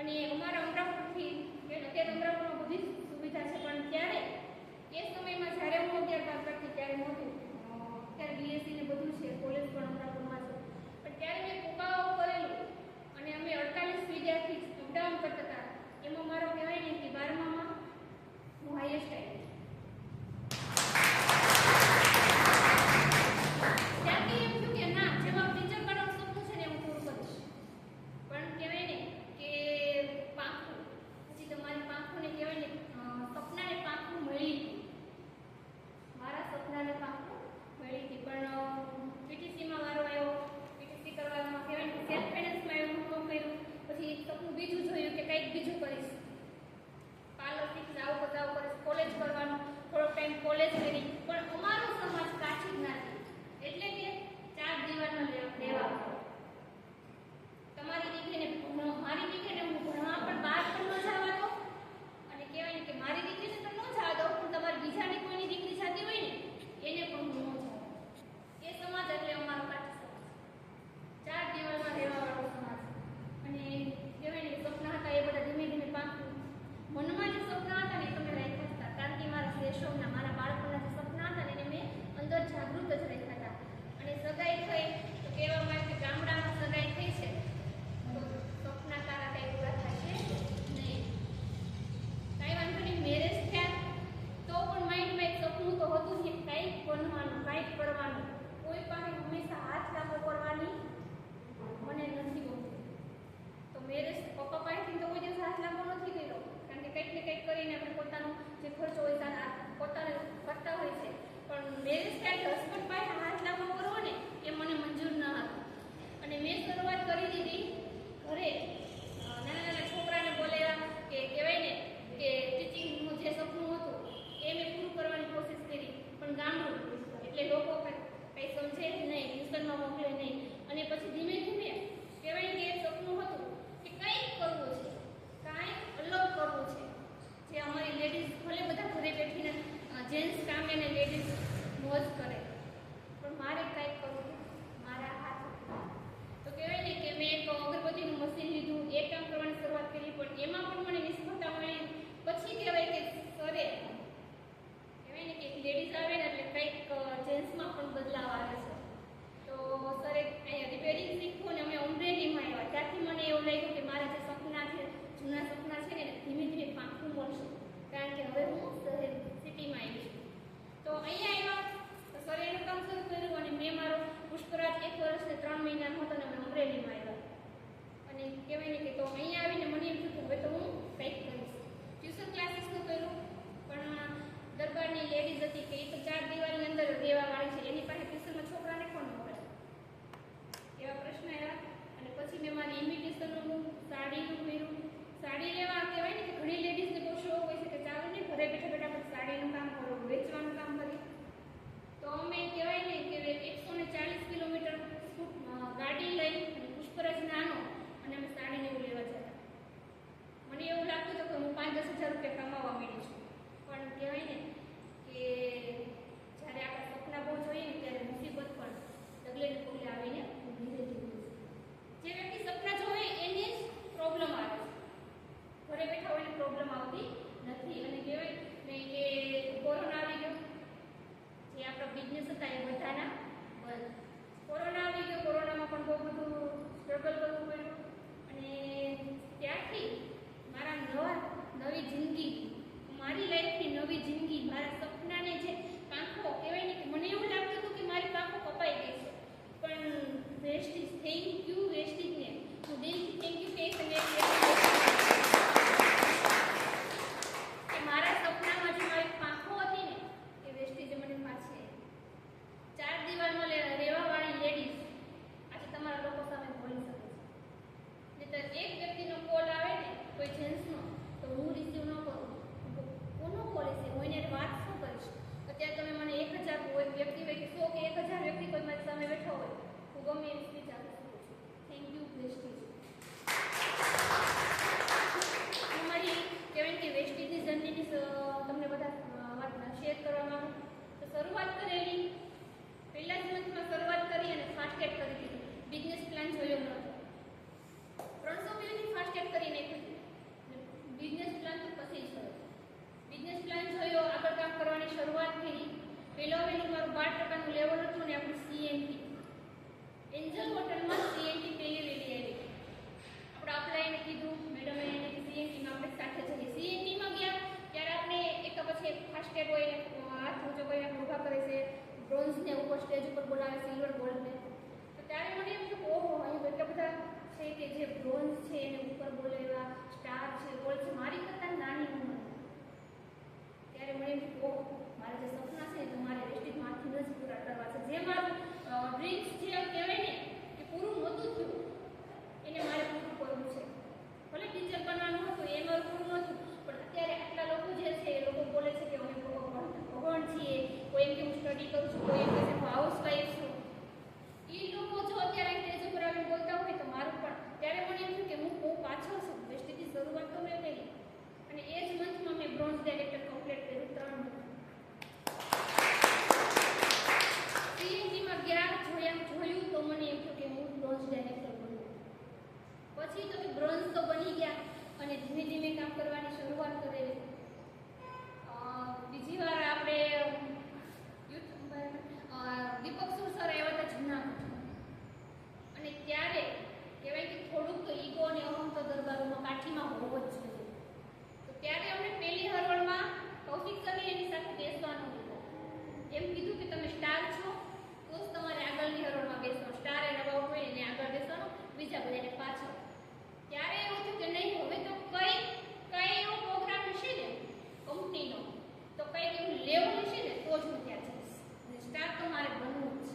અને અમારા અમરાપુરથી અત્યારે અમરાપુરમાં બધી સુવિધા છે, પણ ત્યારે એ સમયમાં જ્યારે હું 11 પાસ કરતી ત્યારે નહોતું. ત્યારે બીએસસી ને બધું છે, કોલેજ પણ અમરાપુરમાં છે, પણ ત્યારે મેં કુકાઓ કરેલું અને અમે 48 વિદ્યાર્થી અપડાઉન કરતા હતા. એમાં મારો કહેવાય ને કે 12માં હું હાઈએસ્ટ આવી. ત્યાંથી એમ થયું કે ના, જેમાં ટીચર બનવાનું સપનું છે ને હું પૂરું કરીશ. પણ કહેવાય ને કે પાંખું, પછી તમારી પાંખુંને કહેવાય ને સપનાને પાંખું મળી હતી. મારા સપનાને પાંખું મળી હતી, પણ પીટીસીમાં વારો આવ્યો. પીટીસી કરવામાં કહેવાય ને સેલ્ફ ફાઇનાન્સમાં એવું કામ કર્યું. પછી સપનું બીજું જોયું કે કંઈક બીજું કરીશ, પાર્લર શીખીશ, આવું કરીશ, કોલેજ કરવાનું. થોડોક ટાઈમ કોલેજ કરી, પણ અમારો સમાજ કાચી જ નથી. એટલે કે 4 દિવાલમાં રહેવા. તમારી દીકરીને મારી દીકરીને હું ભણવા પણ બહાર પણ ન જવા દો, અને કહેવાય ને કે મારી દીકરીને તો ન જવા દો, પણ તમારી બીજાની કોઈની દીકરી જતી હોય ને એને પણ હું ન જવા. એ સમાજ એટલે અમારો કાચી સમાજ, 4 દિવાલમાં રહેવાવાળો સમાજ. અને કહેવાય ને સપના હતા એ બધા ધીમે ધીમે પાંખું. મનમાં જે સપના હતા ને તમે રાખ્યા હતા, કારણ કે મારા શેષોના મારા બાળકોના જે સપના હતા ને એને મેં અંદર જાગૃત જ રાખ્યા હતા. અને સગાઈ થઈ તો કહેવામાં આવે કે ગામડામાં સગાઈ થઈ છે તો સપના તારા કંઈ પૂરા થશે નહીં. કાંઈ વાંધો નહીં, મેરેજ થયા તો પણ માઇન્ડમાં એક સપનું તો હતું જ, કંઈક બનવાનું, કંઈક કરવાનું. કોઈ પાસે હંમેશા હાથ લાંબો કરવાની મને નથી ગમતું. તો મેરેજ પપ્પા પાસેથી તો કોઈ દિવસ હાથ લાંબો નથી કર્યો, કારણ કે કંઈક ને કંઈક કરીને આપણે પોતાનો જે ખર્ચો હોય ત્યાં પોતાને કરતા હોય છે. પણ મેરેજ ત્યારે હસબન્ડ પાસે હાથ લાંબો કરવો ને એ મને મંજૂર ન હતું. અને મેં શરૂઆત કરી દીધી ઘરે. નાના નાના છોકરાને બોલાવ્યા, કે કહેવાય ને કે ટીચિંગનું જે સપનું હતું એ મેં પૂરું કરવાની કોશિશ કરી, પણ ગામડું એટલે લોકો કંઈ સમજે જ નહીં, ટ્યુશનમાં મોકલે નહીં. અને પછી ધીમે ધીમે કહેવાય કે એક સપનું હતું કે કંઈક કરવું છે, કાંઈક અલગ કરવું છે, જે અમારી લેડીઝ ભલે બધા ઘરે બેઠીને જેન્ટ્સ કામે ને લેડીઝ મોજ કરે, પણ મારે કંઈક કરવું મારા હાથ. તો કહેવાય ને કે મેં એક અગરબત્તીનું મશીન લીધું, એ કામ કરવાની શરૂઆત કરી, પણ એમાં પણ મને નિષ્ફળતા મળી. પછી કહેવાય કે સરે કહેવાય ને કે લેડીઝ આવે ને એટલે કંઈક જેન્ટ્સમાં પણ બદલાવ આવે છે. તો સરે અહીંયા રિપેરિંગ શીખવું ને અમે અમરેલીમાં આવ્યા. ત્યાંથી મને એવું લાગ્યું કે મારા જે સપના છે, જૂના સપના છે ને ધીમે ધીમે પાંખું મળશે, કારણ કે હવે હું શહેર સિટીમાં આવી છું. તો અહીંયા આવ્યા તો સરે એનું કામ શરૂ કર્યું, અને મેં મારો પુષ્કરાજ 1 વર્ષ ને 3 મહિનાનો હતો ને અમે અમરેલીમાં આવ્યા. અને કહેવાય ને કે તો અહીંયા આવીને મને એમ થયું હવે તો હું કંઈક કરીશ. ટ્યુશન ક્લાસીસનું કર્યું, પણ દરબારની લેડીઝ હતી કે એ તો 4 દિવાલની અંદર રહેવાવાળી છે, એની પાસે ટ્યુશનમાં છોકરાને કોણ મોકલે, એવા પ્રશ્ન આવ્યા. અને પછી મેં મારી ઇન્વિટેશનનું સાડીનું કર્યું. સાડી લેવા કહેવાય ને કે ઘણી લેડીઝને બહુ શોખ હોય છે કે ચાલો ને ઘરે બેઠા બેઠા પણ સાડીનું કામ કરો, વેચવાનું કામ કરીએ. તો અમે કહેવાય ને કે 140 કિલોમીટર ગાડી લઈ અને પુષ્કરાજ નાનો અને અમે સાડીને એવું લેવા જતા. મને એવું લાગતું હતું કે હું 5-10 હજાર રૂપિયા કમાવા માંડી છું, પણ કહેવાય ને કે જ્યારે આપણા સપના બહુ જોઈએ ને ત્યારે મુસીબત પણ ડગલે ને પગલે આવીને ઊભી રહેતી હોય છે. જે વ્યક્તિ સપના જોવે એને જ પ્રોબ્લેમ આવે છે, ઘરે બેઠા હોય પ્રોબ્લેમ આવતી નથી. અને કહેવાય ને કે કોરોના આવી ગયો, જે આપણા બિઝનેસ હતા એ બધાના બંધ. કોરોના આવી ગયો, કોરોનામાં પણ બહુ બધું સ્ટ્રગલ કરવું પડ્યું. અને ત્યારથી મારા નવી જિંદગી, મારી લાઈફની નવી જિંદગી, મારા સપનાને જે પાંખો કહેવાય ને કે મને એવું લાગતું હતું કે મારી પાંખો કપાઈ ગઈ છે, પણ વેસ્ટીજ, થેન્ક યુ વેસ્ટીજને હું દિલથી થેન્ક યુ કહીશ. કે મારા સપનામાં જે મારી પાંખો હતી ને એ વેસ્ટીજે મને પાછી 4 દિવાલમાં રહેવાવાળી લેડીઝ આજે તમારા લોકો સામે બોલી શકે છે. નહીંતર એક વ્યક્તિનો કોલ આવે ને કોઈ જેન્ટ્સનો તો હું રિસીવ ન કરું, કોનો કોલ હશે, હું એને વાત શું કરીશ. અત્યારે તમે મને 1000 કોઈ વ્યક્તિ હોય કે 100 કે 1000 વ્યક્તિ કોઈ મારી સામે બેઠો હોય, હું ગમે એની સ્પીચ આપી શકું છું. Thank you Vestige. હું મારી કહેવાય કે વેસ્ટીજની જર્નીની તમને બધા વાત શેર કરવા માંગુ. તો શરૂઆત કરેલી પહેલા જ મંથમાં શરૂઆત કરી અને ફાસ્ટેગ કરી દીધી. બિઝનેસ પ્લાન જોયો નહોતો, 300 વ્યૂની ફાસ્ટેગ કરી નાખ્યું. કે જે બ્રોન્ઝ છે એને ઉપર બોલાવ્યા, સ્ટાર છે, ગોલ્ડ છે, મારી કરતાં નાની ઉંમર. ત્યારે મને એમ કે ઓહ, મારા જે સપના છે તો મારે વેસ્ટેજમાંથી જ પૂરા કરવા છે. જે મારું ડ્રીમ્સ જે કહેવાય ને કે પૂરું નહોતું થયું, એને મારે પૂરું કરવું છે. ભલે ટીચર બનવાનું હતું એ મારું પૂરું નહોતું, પણ અત્યારે આટલા લોકો જે છે એ લોકો બોલે છે કે અમે ભગવાન છીએ, કોઈ એમ કે હું સ્ટડી કરું છું, કોઈ એમ કે હું હાઉસવાઈફ છું. એ લોકો જો અત્યારે સ્ટેજ ઉપર આવીને બોલતા હોય તો મારું પણ ત્યારે મને એમ થયું કે હું પાછળ છું. વેસ્ટેજની શરૂઆત તો મેં કરી અને એ જ મંથમાં મેં બ્રોન્ઝ ડાયરેક્ટર કમ્પ્લીટ કર્યું 3 મંથ. સીએનજીમાં ગયા જોયું તો મને એમ થયું કે હું બ્રોન્ઝ ડાયરેક્ટર બનું. પછી તો બ્રોન્ઝ તો બની ગયા અને ધીમે ધીમે કામ કરવાની શરૂઆત કરેલી. બીજી વાર આપણે દીપક સુર સર આવ્યા હતા જૂનાગઢ, અને ત્યારે કહેવાય કે થોડુંક તો ઈગો અને અહમ તો દરબારોમાં કાઠીમાં હોવો જ જોઈએ. તો ત્યારે અમને પહેલી હરોળમાં કૌશિક સરે એની સાથે બેસવાનું હતું. એમ કીધું કે તમે સ્ટાર છો તો જ તમારે આગળની હરોળમાં બેસવાનું, સ્ટાર એને અબાઉટ હોય એને આગળ બેસવાનું, બીજા બધાને પાછળ. ત્યારે એવું થયું કે નહીં, હવે તો કઈ એવો પ્રોગ્રામ હશે ને કંપનીનો, તો કંઈક એવું લેવલ હશે ને તો જ હું ત્યાં જઈશ, અને સ્ટાર તો મારે બનવું જ છે.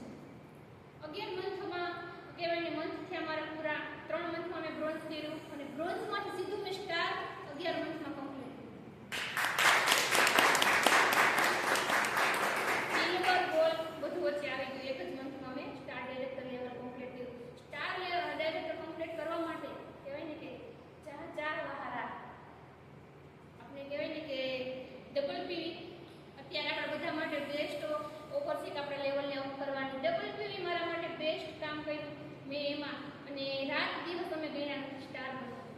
11 મંથમાં કહેવાય ને મંથ થયા મારા પૂરા. 3 મંથમાં મેં બ્રોન્ઝ કર્યું અને બ્રોન્ઝમાંથી સીધું મેં સ્ટાર 11 મંથમાં કમ્પ્લીટ કર્યું. સિલ્વર ગોલ્ડ બધું વચ્ચે આવી ગયું. એક જ મંથમાં મેં સ્ટાર ડાયરેક્ટર લેવલ કમ્પ્લીટ કર્યું. સ્ટાર ડાયરેક્ટર કમ્પ્લીટ કરવા માટે કહેવાય ને કે ચાર વહારા આપણે કહેવાય ને કે ડબલ પીવી અત્યારે આપણા બધા માટે બેસ્ટ ઓફર છે કે આપણે લેવલને અપ કરવાની. ડબલ પીવી મારા માટે બેસ્ટ કામ કર્યું મેં એમાં, અને રાત દિવસ અમે ગણ્યા સ્ટાર બનવાનું.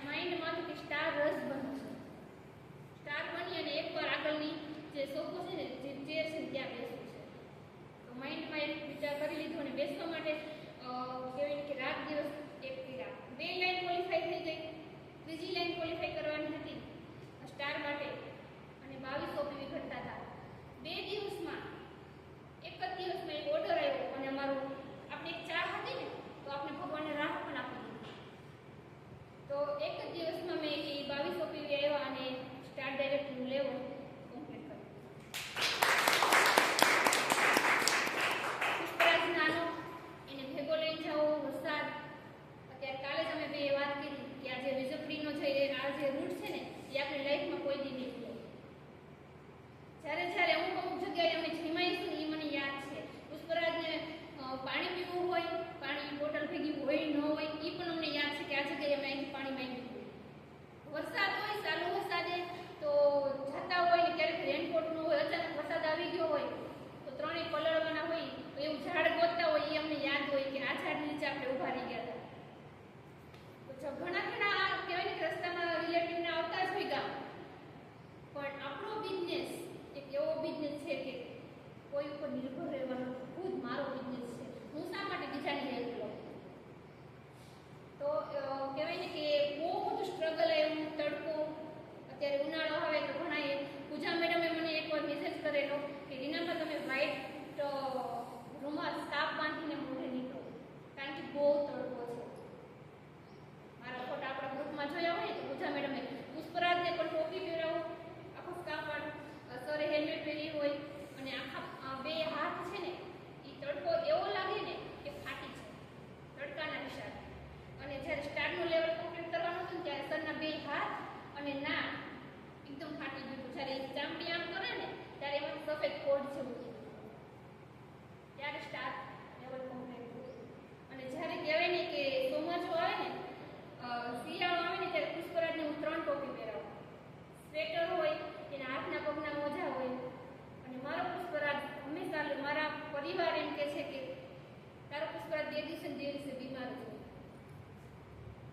માઇન્ડમાં કે સ્ટાર રસ બનશે. સ્ટાર બની અને એકવાર આગળની જે સોફો છે ને જે ચેર છે ત્યાં બેસવું છે. તો માઇન્ડમાં એક વિચાર કરી લીધો અને બેસવા માટે કહેવાય કે રાત દિવસ એક કર્યા. 2 લાઈન ક્વોલિફાઈ થઈ ગઈ, ત્રીજી લાઈન ક્વોલિફાઈ કરવાની હતી સ્ટાર માટે, અને 2200 પીવી ઘટતા હતા. 2 દિવસમાં એક જ દિવસમાં એક ઓર્ડર આવ્યો અને અમારું આપણે એક ચાહ હતી ને તો આપણે ભગવાનને રાહ પણ આપી દીધી. તો એક જ દિવસમાં મેં એ 2200 પીવી આવ્યા અને સ્ટાર ડાયરેક્ટનું લેવલ કમ્પ્લીટ કર્યું. પુષ્પરાજ નાનો એને ભેગો લઈને જાઓ, વરસાદ. અત્યારે કાલે જ અમે બે વાત કરી કે આ જે વીજળીનો છે આ જે રૂટ છે ને એ આપણી લાઈફમાં કોઈ દી નહીં ભૂલે. જ્યારે અમુક જગ્યાએ અમે જમાઈશું ને એ મને યાદ છે. પુષ્પરાજને પાણી પીવું હોય, પાણી બોટલ ભેગી હોય ન હોય એ પણ અમને યાદ છે કે આ જગ્યાએ અમે અહીંથી પાણી માંગ્યું. વરસાદ હોય, ચાલુ વરસાદે તો જતા હોય ને ક્યારેક રેનકોટ ન હોય, અચાનક વરસાદ આવી ગયો હોય તો ત્રણેય પલળવાના હોય તો એવું ઝાડ ગોતતા હોય એ અમને યાદ હોય કે આ ઝાડ નીચે આપણે ઊભા રહી ગયા હતા. તો ઘણા કહેવાય ને રસ્તામાં રિલેટિવને આવતા જ હોય ગામ, પણ આપણો બિઝનેસ એક એવો બિઝનેસ છે કે કોઈ ઉપર નિર્ભર રહેવાનો, ખુદ મારો બિઝનેસ છે. હું શા માટે બીજાની હેલ્પ લઉં? તો કહેવાય ને કે બહુ બધું સ્ટ્રગલ આવ્યું. તડકો, અત્યારે ઉનાળો આવે તો ઘણાએ પૂજા મેડમે મને એકવાર મેસેજ કરેલો કે રીનામાં તમે વ્હાઈટ રૂમાલ સ્કાર્ફ બાંધીને મોઢે નીકળો, કારણ કે બહુ તડકો છે. મારા ફોટા આપણા ગ્રુપમાં જોયા હોય તો પૂજા મેડમે પુષ્પરાજને પણ ટોપી પહેરાવું, આખો સ્કાર્ફ વાળું, સરે હેલ્મેટ પહેરી હોય અને આખા 2 હાથ છે ને એ તડકો એવો લાગે ને કે ફાટી છે તડકાના હિસાબે. અને જ્યારે સ્ટારનું લેવલ કમ્પ્લીટ કરવાનું હતું ત્યારે સરના 2 હાથ અને નાક એકદમ ફાટી ગયું. જ્યારે ચામડી આમ કરે ને ત્યારે એમાં સફેદ કોડ જેવું ત્યારે સ્ટાર લેવલ કમ્પ્લીટ થયું. અને જ્યારે કહેવાય ને કે ચોમાસું આવે ને શિયાળો આવે ને ત્યારે પુષ્પરાજને હું 3 ટોપી પહેરાવું. સ્વેટર હોય, એના હાથના પગના મોજા હોય, અને મારો પુષ્પરાજ હંમેશા મારા પરિવાર એમ કહે છે કે તારો પુષ્પરાજ 2 દિવસે બીમાર છે,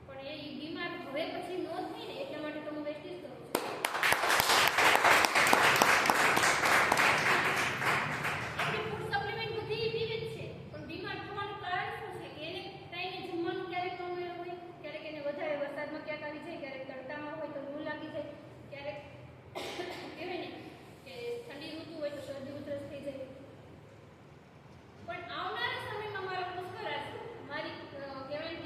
પણ એ બીમાર હવે પછી ન થાય ને એટલા માટે તો હું વેસ્ટેજ કરું છું. એની ફૂડ સપ્લિમેન્ટ બધી પીવે જ છે, પણ બીમાર થવાનું કારણ શું છે કે એને ટાઈમે જમવાનું ક્યારેક ન મળ્યું હોય, ક્યારેક એને વધારે વરસાદમાં ક્યાંક આવી જાય, ક્યારેક તડકામાં હોય તો લૂ લાગી જાય, ક્યારેક કહેવાય ને કે ઠંડી ઋતુ હોય તો શરદી ઉધરસ થઈ જાય. પણ આવનારા સમયમાં મારો પુષ્પરાજ મારી કહેવાય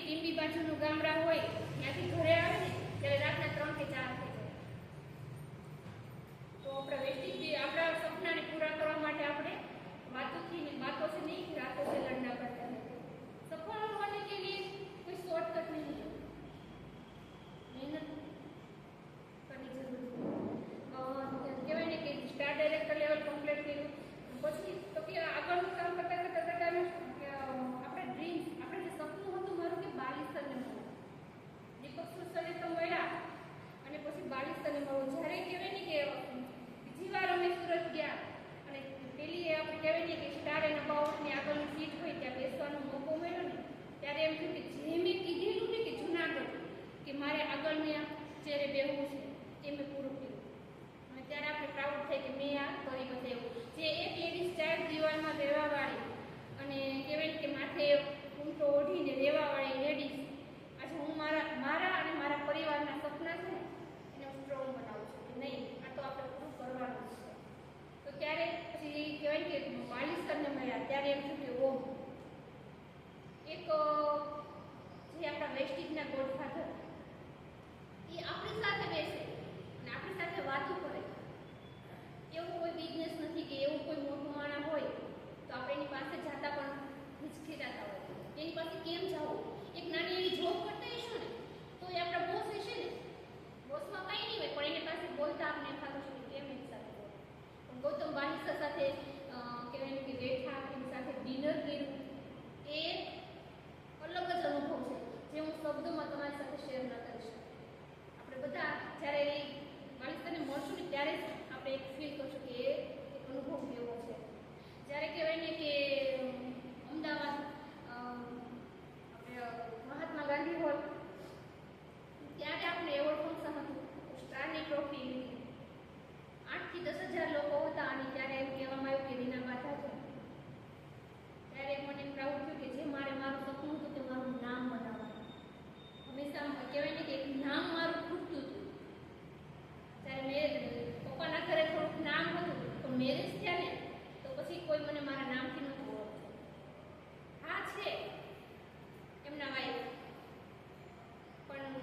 ટીંબી બાજુનું ગામડા હોય ત્યાંથી ઘરે આવે ને ત્યારે રાતના 3 કે 4 થઈ જાય. તો આપણા વેસ્ટેજ આપણા સપનાને પૂરા કરવા માટે આપણે बातों से नहीं रातों से लड़ना पड़ता है. सफल होने के लिए कोई शॉर्टकट नहीं है, मेहनत करनी जरूरी है. कहेवाय ने कि स्टार डायरेक्टर लेवल कम्प्लीट કર્યું પછી તો કે આગળનું કામ કરતા કરતા આપણે ડ્રીમ્સ આપણે જે સપનું હતું મારું કે બાલિસ્ટરને મળવું, દીપક સુરસને તો મળ્યા અને પછી બાલિસ્ટરને મળવું. જ્યારે કહેવાય ને કે બીજી વાર અમે સુરત ગયા અને પેલી આપણે કહેવાય ને કે સ્ટાર એન્ડ અબાઉટની આગળની સીટ હોય ત્યાં બેસવાનો મોકો મળ્યો ને ત્યારે એમ થયું કે જે મેં કીધેલું ને કે જૂનાગઢ કે મારે આગળની ચેરે બેહવું છે એ મેં પૂરું કર્યું. અને ત્યારે આપણે પ્રાઉડ થાય કે મેં આ કરી બતાવ્યું. જે એક લેડીઝ ચાર દિવાલમાં રહેવાવાળી અને કહેવાય કે માથે ઊંટો ઓઢીને રહેવાવાળી લેડીઝ આજે હું મારા અને મારા પરિવારના સપના છે ને એને હું સ્ટ્રોંગ બનાવું છું કે નહીં આ તો આપણે પૂરું કરવાનું છે. તો ત્યારે પછી કહેવાય કે બાલિસ્ટરને મળ્યા ત્યારે એમ થયું કે ઓહ એક જે આપણા વેસ્ટેજના ગોડફાધર એ આપણી સાથે બેસે અને આપણી સાથે વાતો કરે. એવું કોઈ બિઝનેસ નથી કે એવું કોઈ મોટું માણસ હોય તો આપણે એની પાસે જતા પણ હિચકિચાતા હોય એની પાસે કેમ જવું. એક નાની એવી જોબ કરતા હશું ને તો એ આપણા બોસ હશે ને બોસમાં કંઈ નહીં હોય પણ એની પાસે બોલતા આપણે ખાતું છે કેમ એની સાથે બોલ. પણ ગૌતમ બાલિસ્ટર સાથે કહેવાય કે બેઠા એની સાથે ડિનર કર્યું એ અલગ જ અનુભવ છે જે હું શબ્દોમાં તમારી સાથે શેર ન કરી શકું. આપણે બધા જ્યારે એ બાલિસ્ટરને મળશું ને ત્યારે જ આપણે એક ફીલ કરશું કે એ એક અનુભવ કેવો છે. જ્યારે કહેવાય ને કે અમદાવાદ આપણે મહાત્મા ગાંધી હોલ ત્યારે આપણે એવોર્ડ ફંક્શન હતું સ્ટારની ટ્રોફી લીધી 8 થી 10,000 લોકો હતા અને ત્યારે એમ કહેવામાં આવ્યું કે રીના બાધા છે. ત્યારે મને પ્રાઉડ થયું કે જે મારું સપનું હતું તે મારું નામ બનાવવાનું. હંમેશા કહેવાય ને કે એક નામ મારું ખૂટતું હતું. ત્યારે પપ્પાના ઘરે થોડુંક નામ હતું પણ મેરેજ થયા ને તો પછી કોઈ મને મારા નામથી નહોતું ઓળખતું. હા છે એમના વાઈફ પણ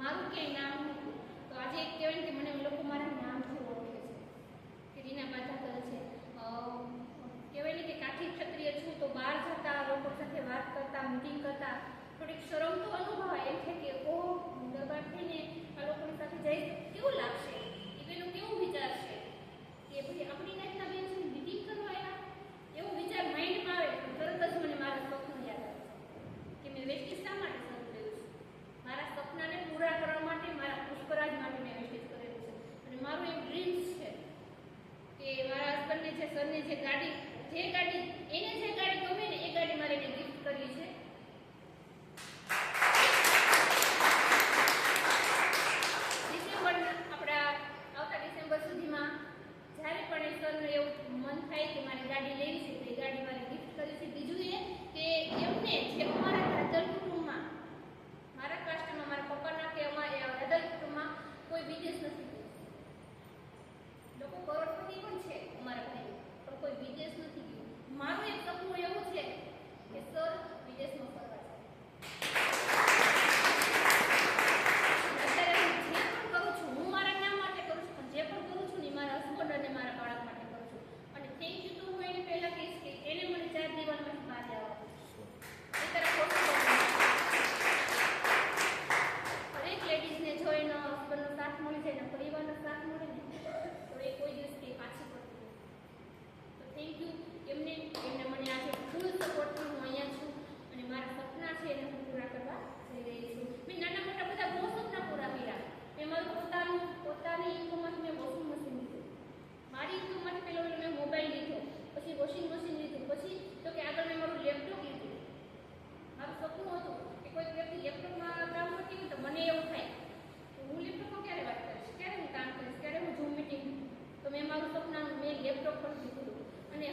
મારું ક્યાંય નામ નહોતું. તો આજે કહેવાય કે મને લોકો મારા નામથી ઓળખે છે કે રીના બાધા કરે છે. કહેવાય ને કે કાઠી ક્ષત્રિય છું તો બહાર જતા લોકો સાથે વાત કરતા મિટિંગ કરતા થોડીક શરમ તો અનુભવાય. એમ છે કે ઓ દબાણ થઈને આ લોકોની સાથે જઈશ કેવું લાગશે, એ પેલું કેવું વિચારશે કે ભાઈ આપણી નાતના બેન છે મિટિંગ કરવા આવ્યા એવો વિચાર માઇન્ડમાં આવે. તરત જ મને મારા સપનું યાદ આવે છે કે મેં વેસ્ટેજ શા માટે શરૂ કર્યું છે. મારા સપનાને પૂરા કરવા માટે મારા પુષ્કરાજ માટે મેં વેસ્ટેજ કરેલું છે. અને મારું એક ડ્રીમ્સ છે કે મારા હસબન્ડને જે સરને જે ગાડી એને જે ગાડી ગમે ને એ ગાડી મારે એને ગિફ્ટ કરવી છે. આપણા આવતા ડિસેમ્બર સુધીમાં જ્યારે પણ એ સરનું એવું મન થાય કે મારે ગાડી લેવી છે તો એ ગાડી મારે ગિફ્ટ કરવી છે. બીજું એ કે એમને જે અમારા રાધલ કુટુંબમાં મારા કાસ્ટમાં મારા પપ્પાના કે અમારા રાધલ કુટુંબમાં કોઈ વિદેશ નથી ગયું. લોકો કરોડપતિ પણ છે અમારા ભાઈ પણ કોઈ વિદેશ નથી ગયું. મારું એક સપનું એવું છે કે સર વિદેશમાં ફરવા જાય. અત્યારે હું જે પણ કરું છું હું મારા નામ માટે કરું છું પણ જે પણ કરું છું ને મારા હસબન્ડ અને મારા બાળક માટે કરું છું. અને થેન્ક યુ તો હું એને પહેલાં કહીશ કે એને મને 4 દિવાલમાંથી બહાર જવા એ તરફ હરેક લેડીઝને જો એનો હસબન્ડનો સાથ મળી જાય એના પરિવારનો સાથ મળે ને તો એ કોઈ દિવસ કંઈ પાછી પડતી નથી. તો થેન્ક યુ એમને મને આજે ફૂલ સપોર્ટથી હું અહીંયા છું અને મારા સપના છે એને હું પૂરા કરવા જઈ રહી છું. મેં નાના મોટા બધા બહુ સપના પૂરા કર્યા. મેં મારું પોતાની ઇન્કમમાંથી મેં વોશિંગ મશીન લીધું. મારી ઇન્કમમાંથી પહેલો મેં મોબાઈલ લીધો, પછી વોશિંગ મશીન લીધું, પછી તો કે આગળ મેં મારું લેપટોપ લીધું. મારું સપનું હતું કે કોઈ વ્યક્તિ લેપટોપમાં કામ કરતી હોય તો મને એવું થાય કે હું લેપટોપમાં ક્યારે વાત કરીશ, ક્યારે હું કામ કરીશ, ક્યારે હું ઝૂમ મિટિંગ. તો મેં મારું સપનાનું મેં લેપટોપ પણ લીધું અને